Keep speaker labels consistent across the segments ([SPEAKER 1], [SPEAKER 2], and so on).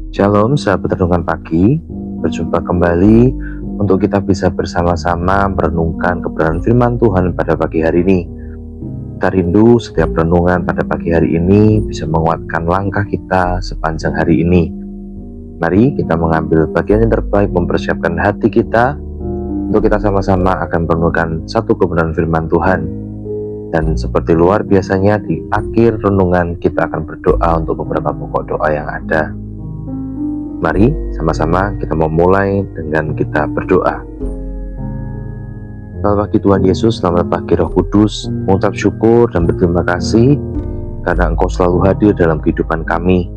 [SPEAKER 1] Shalom sahabat renungan pagi, berjumpa kembali untuk kita bisa bersama-sama merenungkan kebenaran firman Tuhan pada pagi hari ini. Kita rindu setiap renungan pada pagi hari ini bisa menguatkan langkah kita sepanjang hari ini. Mari kita mengambil bagian yang terbaik, mempersiapkan hati kita untuk kita sama-sama akan merenungkan satu kebenaran firman Tuhan. Dan seperti luar biasanya di akhir renungan kita akan berdoa untuk beberapa pokok doa yang ada. Mari sama-sama kita memulai dengan kita berdoa. Selamat pagi Tuhan Yesus, selamat pagi Roh Kudus, mengucap syukur dan berterima kasih karena Engkau selalu hadir dalam kehidupan kami.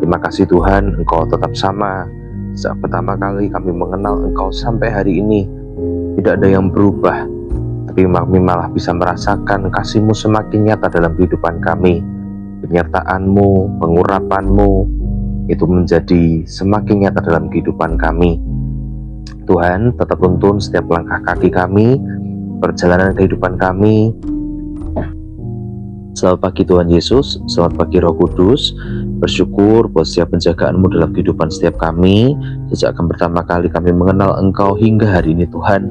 [SPEAKER 1] Terima kasih Tuhan, Engkau tetap sama. Sejak pertama kali kami mengenal Engkau sampai hari ini, tidak ada yang berubah, tapi kami malah bisa merasakan kasih-Mu semakin nyata dalam kehidupan kami. Penyertaan-Mu, pengurapan-Mu, itu menjadi semakin nyata dalam kehidupan kami. Tuhan, tetap tuntun setiap langkah kaki kami, perjalanan kehidupan kami. Selamat pagi Tuhan Yesus, selamat pagi Roh Kudus. Bersyukur buat setiap penjagaan-Mu dalam kehidupan setiap kami. Sejak pertama kali kami mengenal Engkau hingga hari ini Tuhan,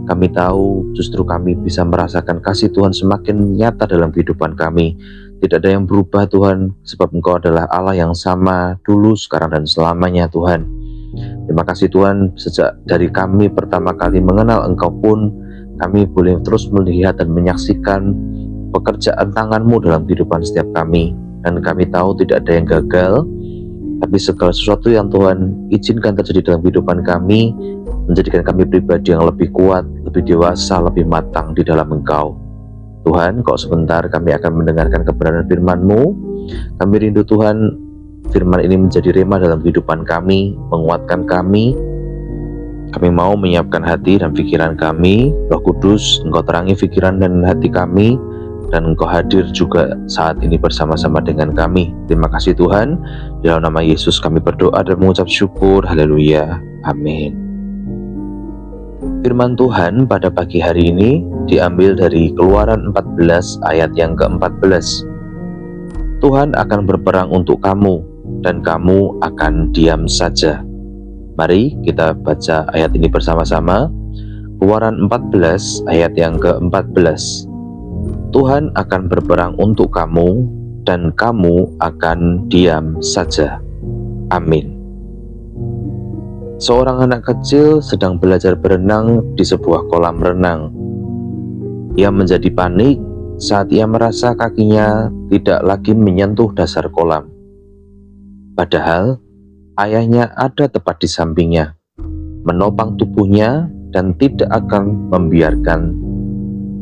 [SPEAKER 1] kami tahu justru kami bisa merasakan kasih Tuhan semakin nyata dalam kehidupan kami. Tidak ada yang berubah Tuhan, sebab Engkau adalah Allah yang sama dulu, sekarang, dan selamanya Tuhan. Terima kasih Tuhan, sejak dari kami pertama kali mengenal Engkau pun, kami boleh terus melihat dan menyaksikan pekerjaan tangan-Mu dalam kehidupan setiap kami. Dan kami tahu tidak ada yang gagal, tapi segala sesuatu yang Tuhan izinkan terjadi dalam kehidupan kami, menjadikan kami pribadi yang lebih kuat, lebih dewasa, lebih matang di dalam Engkau. Tuhan, kok sebentar kami akan mendengarkan kebenaran firman-Mu. Kami rindu Tuhan, firman ini menjadi rema dalam kehidupan kami, menguatkan kami. Kami mau menyiapkan hati dan pikiran kami. Roh Kudus, Engkau terangi pikiran dan hati kami, dan Engkau hadir juga saat ini bersama-sama dengan kami. Terima kasih Tuhan, di dalam nama Yesus kami berdoa dan mengucap syukur. Haleluya, amin. Firman Tuhan pada pagi hari ini diambil dari Keluaran 14 ayat yang ke-14. Tuhan akan berperang untuk kamu, dan kamu akan diam saja. Mari kita baca ayat ini bersama-sama. Keluaran 14 ayat yang ke-14. Tuhan akan berperang untuk kamu, dan kamu akan diam saja. Amin. Seorang anak kecil sedang belajar berenang di sebuah kolam renang. Ia menjadi panik saat ia merasa kakinya tidak lagi menyentuh dasar kolam. Padahal ayahnya ada tepat di sampingnya, menopang tubuhnya dan tidak akan membiarkan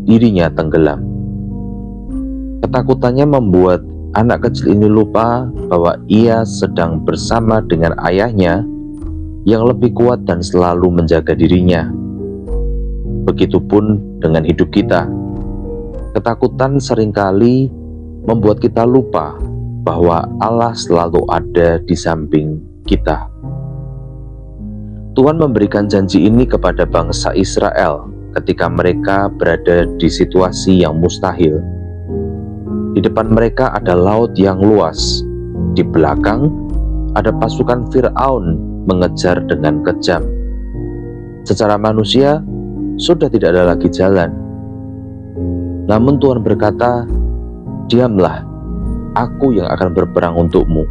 [SPEAKER 1] dirinya tenggelam. Ketakutannya membuat anak kecil ini lupa bahwa ia sedang bersama dengan ayahnya yang lebih kuat dan selalu menjaga dirinya. Begitupun dengan hidup kita. Ketakutan seringkali membuat kita lupa bahwa Allah selalu ada di samping kita. Tuhan memberikan janji ini kepada bangsa Israel ketika mereka berada di situasi yang mustahil. Di depan mereka ada laut yang luas. Di belakang ada pasukan Firaun mengejar dengan kejam. Secara manusia sudah tidak ada lagi jalan. Namun Tuhan berkata, "Diamlah, aku yang akan berperang untukmu."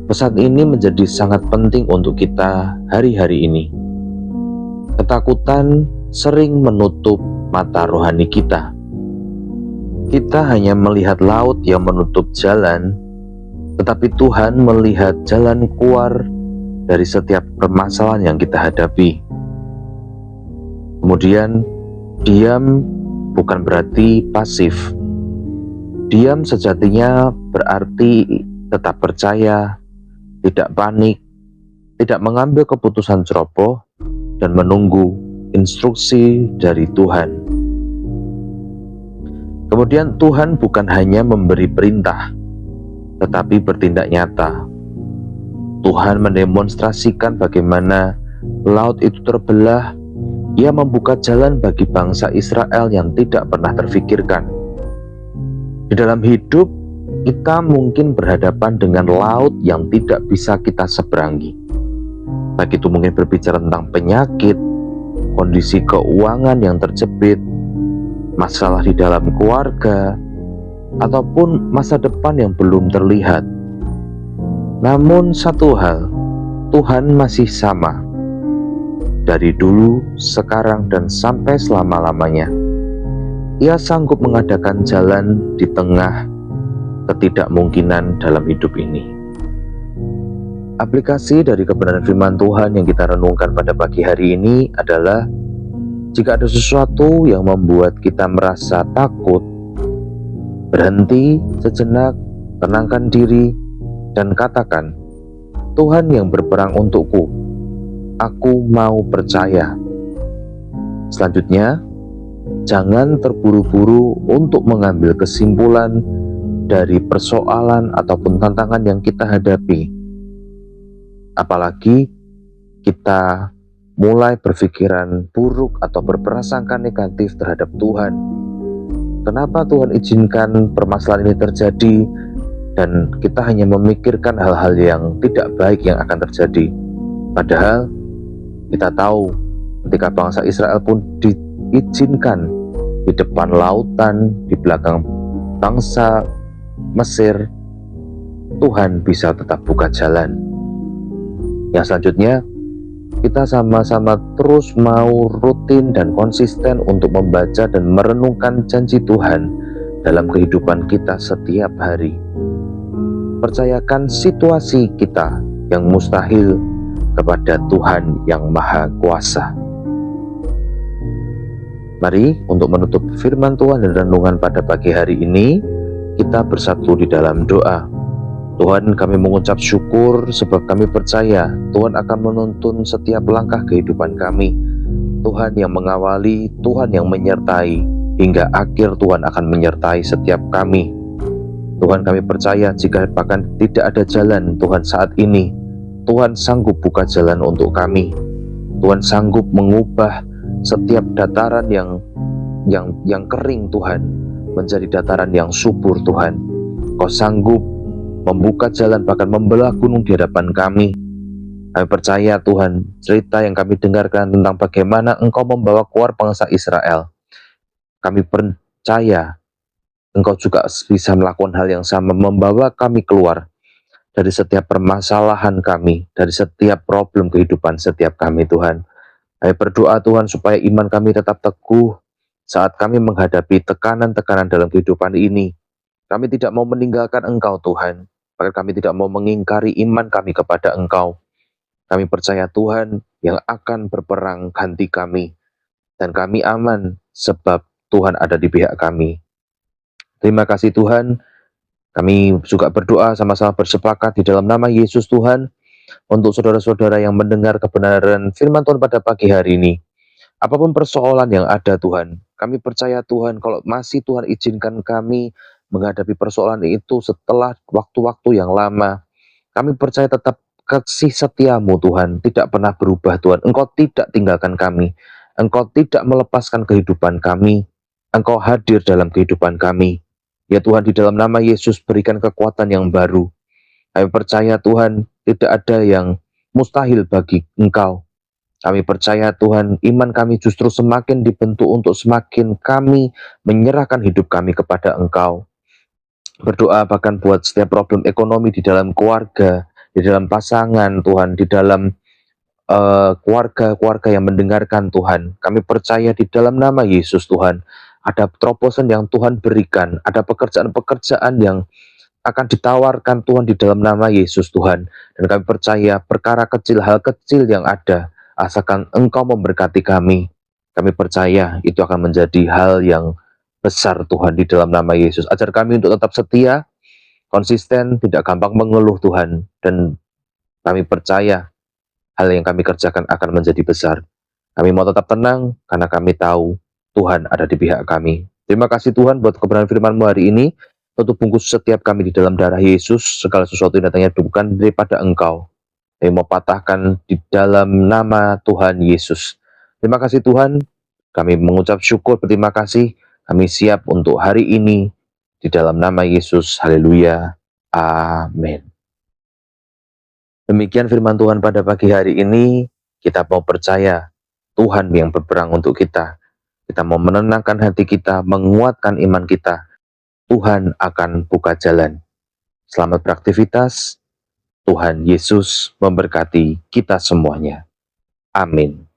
[SPEAKER 1] Pesan ini menjadi sangat penting untuk kita hari-hari ini. Ketakutan sering menutup mata rohani kita. Kita hanya melihat laut yang menutup jalan, tetapi Tuhan melihat jalan keluar dari setiap permasalahan yang kita hadapi. Kemudian, diam bukan berarti pasif. Diam sejatinya berarti tetap percaya, tidak panik, tidak mengambil keputusan ceroboh, dan menunggu instruksi dari Tuhan. Kemudian Tuhan bukan hanya memberi perintah, tetapi bertindak nyata. Tuhan mendemonstrasikan bagaimana laut itu terbelah. Ia membuka jalan bagi bangsa Israel yang tidak pernah terfikirkan. Di dalam hidup, kita mungkin berhadapan dengan laut yang tidak bisa kita seberangi. Baik itu mungkin berbicara tentang penyakit, kondisi keuangan yang terjepit, masalah di dalam keluarga, ataupun masa depan yang belum terlihat. Namun satu hal, Tuhan masih sama. Dari dulu, sekarang, dan sampai selama-lamanya. Ia sanggup mengadakan jalan di tengah ketidakmungkinan dalam hidup ini. Aplikasi dari kebenaran firman Tuhan yang kita renungkan pada pagi hari ini adalah, jika ada sesuatu yang membuat kita merasa takut, berhenti sejenak, tenangkan diri, dan katakan, Tuhan yang berperang untukku, aku mau percaya. Selanjutnya, jangan terburu-buru untuk mengambil kesimpulan dari persoalan ataupun tantangan yang kita hadapi. Apalagi kita mulai berpikiran buruk atau berprasangka negatif terhadap Tuhan. Kenapa Tuhan izinkan permasalahan ini terjadi, dan kita hanya memikirkan hal-hal yang tidak baik yang akan terjadi. Padahal kita tahu ketika bangsa Israel pun diizinkan di depan lautan, di belakang bangsa Mesir, Tuhan bisa tetap buka jalan. Yang selanjutnya, kita sama-sama terus mau rutin dan konsisten untuk membaca dan merenungkan janji Tuhan dalam kehidupan kita setiap hari. Percayakan situasi kita yang mustahil kepada Tuhan yang Maha Kuasa. Mari untuk menutup firman Tuhan dan renungan pada pagi hari ini, kita bersatu di dalam doa. Tuhan, kami mengucap syukur sebab kami percaya Tuhan akan menuntun setiap langkah kehidupan kami. Tuhan yang mengawali, Tuhan yang menyertai, hingga akhir Tuhan akan menyertai setiap kami. Tuhan, kami percaya jika bahkan tidak ada jalan Tuhan saat ini, Tuhan sanggup buka jalan untuk kami. Tuhan sanggup mengubah setiap dataran yang kering Tuhan menjadi dataran yang subur Tuhan. Kau sanggup membuka jalan, bahkan membelah gunung di hadapan kami. Kami percaya Tuhan, cerita yang kami dengarkan tentang bagaimana Engkau membawa keluar bangsa Israel, kami percaya Engkau juga bisa melakukan hal yang sama, membawa kami keluar dari setiap permasalahan kami, dari setiap problem kehidupan setiap kami Tuhan. Kami berdoa Tuhan supaya iman kami tetap teguh saat kami menghadapi tekanan-tekanan dalam kehidupan ini. Kami tidak mau meninggalkan Engkau Tuhan, bahkan kami tidak mau mengingkari iman kami kepada Engkau. Kami percaya Tuhan yang akan berperang ganti kami, dan kami aman sebab Tuhan ada di pihak kami. Terima kasih Tuhan. Kami juga berdoa sama-sama bersepakat di dalam nama Yesus Tuhan, untuk saudara-saudara yang mendengar kebenaran firman Tuhan pada pagi hari ini. Apapun persoalan yang ada Tuhan, kami percaya Tuhan kalau masih Tuhan izinkan kami menghadapi persoalan itu setelah waktu-waktu yang lama, kami percaya tetap kasih setiamu Tuhan tidak pernah berubah Tuhan. Engkau tidak tinggalkan kami, Engkau tidak melepaskan kehidupan kami, Engkau hadir dalam kehidupan kami. Ya Tuhan, di dalam nama Yesus berikan kekuatan yang baru. Kami percaya Tuhan tidak ada yang mustahil bagi Engkau. Kami percaya Tuhan, iman kami justru semakin dibentuk untuk semakin kami menyerahkan hidup kami kepada Engkau. Berdoa bahkan buat setiap problem ekonomi di dalam keluarga, di dalam pasangan Tuhan, di dalam keluarga-keluarga yang mendengarkan Tuhan. Kami percaya di dalam nama Yesus Tuhan, ada terobosan yang Tuhan berikan, ada pekerjaan-pekerjaan yang akan ditawarkan Tuhan di dalam nama Yesus Tuhan. Dan kami percaya perkara kecil, hal kecil yang ada, asalkan Engkau memberkati kami. Kami percaya itu akan menjadi hal yang besar Tuhan di dalam nama Yesus. Ajar kami untuk tetap setia, konsisten, tidak gampang mengeluh Tuhan. Dan kami percaya hal yang kami kerjakan akan menjadi besar. Kami mau tetap tenang karena kami tahu Tuhan ada di pihak kami. Terima kasih Tuhan buat kebenaran firman-Mu hari ini. Tutup bungkus setiap kami di dalam darah Yesus. Segala sesuatu yang datangnya bukan daripada Engkau. Kami mau patahkan di dalam nama Tuhan Yesus. Terima kasih Tuhan. Kami mengucap syukur, berterima kasih. Kami siap untuk hari ini Di dalam nama Yesus, haleluya, amin. Demikian firman Tuhan pada pagi hari ini. Kita mau percaya Tuhan yang berperang untuk kita. Kita mau menenangkan hati kita, menguatkan iman kita. Tuhan akan buka jalan. Selamat beraktivitas. Tuhan Yesus memberkati kita semuanya. Amin.